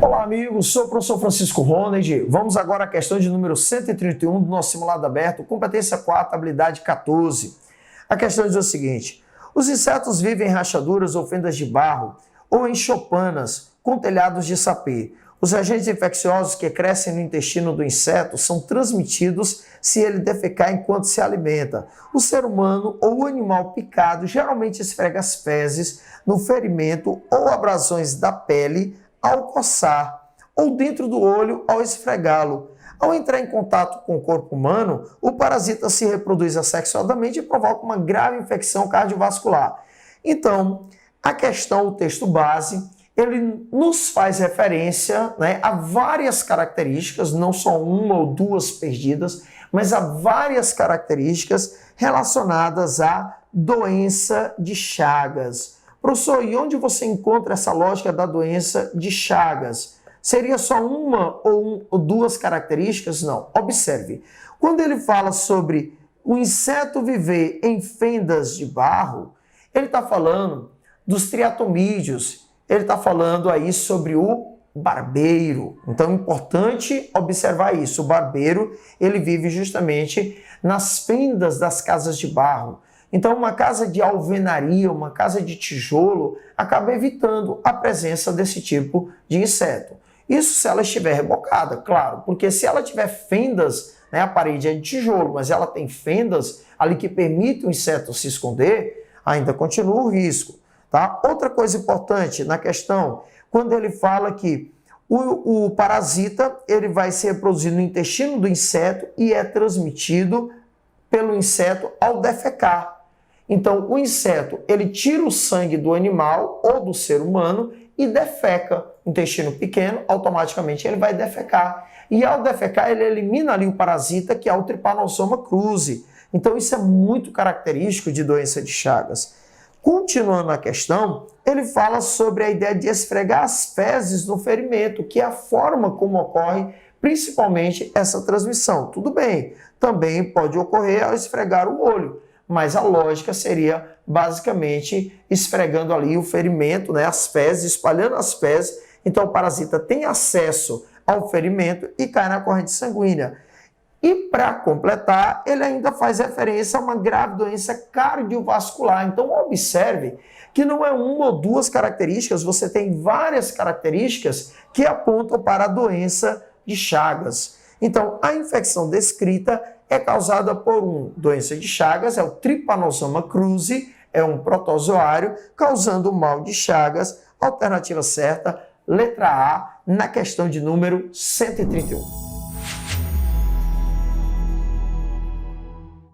Olá, amigos. Sou o professor Francisco Ronald. Vamos agora à questão de número 131 do nosso simulado aberto, competência 4, habilidade 14. A questão diz o seguinte: os insetos vivem em rachaduras ou fendas de barro ou em choupanas com telhados de sapê. Os agentes infecciosos que crescem no intestino do inseto são transmitidos se ele defecar enquanto se alimenta. O ser humano ou o animal picado geralmente esfrega as fezes no ferimento ou abrasões da pele ao coçar, ou dentro do olho ao esfregá-lo. Ao entrar em contato com o corpo humano, o parasita se reproduz assexuadamente e provoca uma grave infecção cardiovascular. Então, a questão, o texto base, ele nos faz referência, a várias características, não só uma ou duas perdidas, mas a várias características relacionadas à doença de Chagas. Professor, e onde você encontra essa lógica da doença de Chagas? Seria só uma ou duas características? Não. Observe, quando ele fala sobre o inseto viver em fendas de barro, ele está falando dos triatomídeos, ele está falando aí sobre o barbeiro. Então é importante observar isso. O barbeiro, ele vive justamente nas fendas das casas de barro. Então uma casa de alvenaria, uma casa de tijolo, acaba evitando a presença desse tipo de inseto. Isso se ela estiver rebocada, claro, porque se ela tiver fendas, a parede é de tijolo, mas ela tem fendas ali que permitem o inseto se esconder, ainda continua o risco. Tá? Outra coisa importante na questão, quando ele fala que o parasita ele vai se reproduzir no intestino do inseto e é transmitido pelo inseto ao defecar. Então, o inseto ele tira o sangue do animal ou do ser humano e defeca. Intestino pequeno, automaticamente ele vai defecar. E ao defecar, ele elimina ali o parasita, que é o Trypanosoma cruzi. Então, isso é muito característico de doença de Chagas. Continuando a questão, ele fala sobre a ideia de esfregar as fezes no ferimento, que é a forma como ocorre principalmente essa transmissão. Tudo bem, também pode ocorrer ao esfregar o olho, mas a lógica seria basicamente esfregando ali o ferimento, as fezes, espalhando as fezes, então o parasita tem acesso ao ferimento e cai na corrente sanguínea. E para completar, ele ainda faz referência a uma grave doença cardiovascular. Então observe que não é uma ou duas características, você tem várias características que apontam para a doença de Chagas. Então a infecção descrita é causada por doença de Chagas, é o Trypanosoma cruzi, é um protozoário causando o mal de Chagas. Alternativa certa, letra A, na questão de número 131.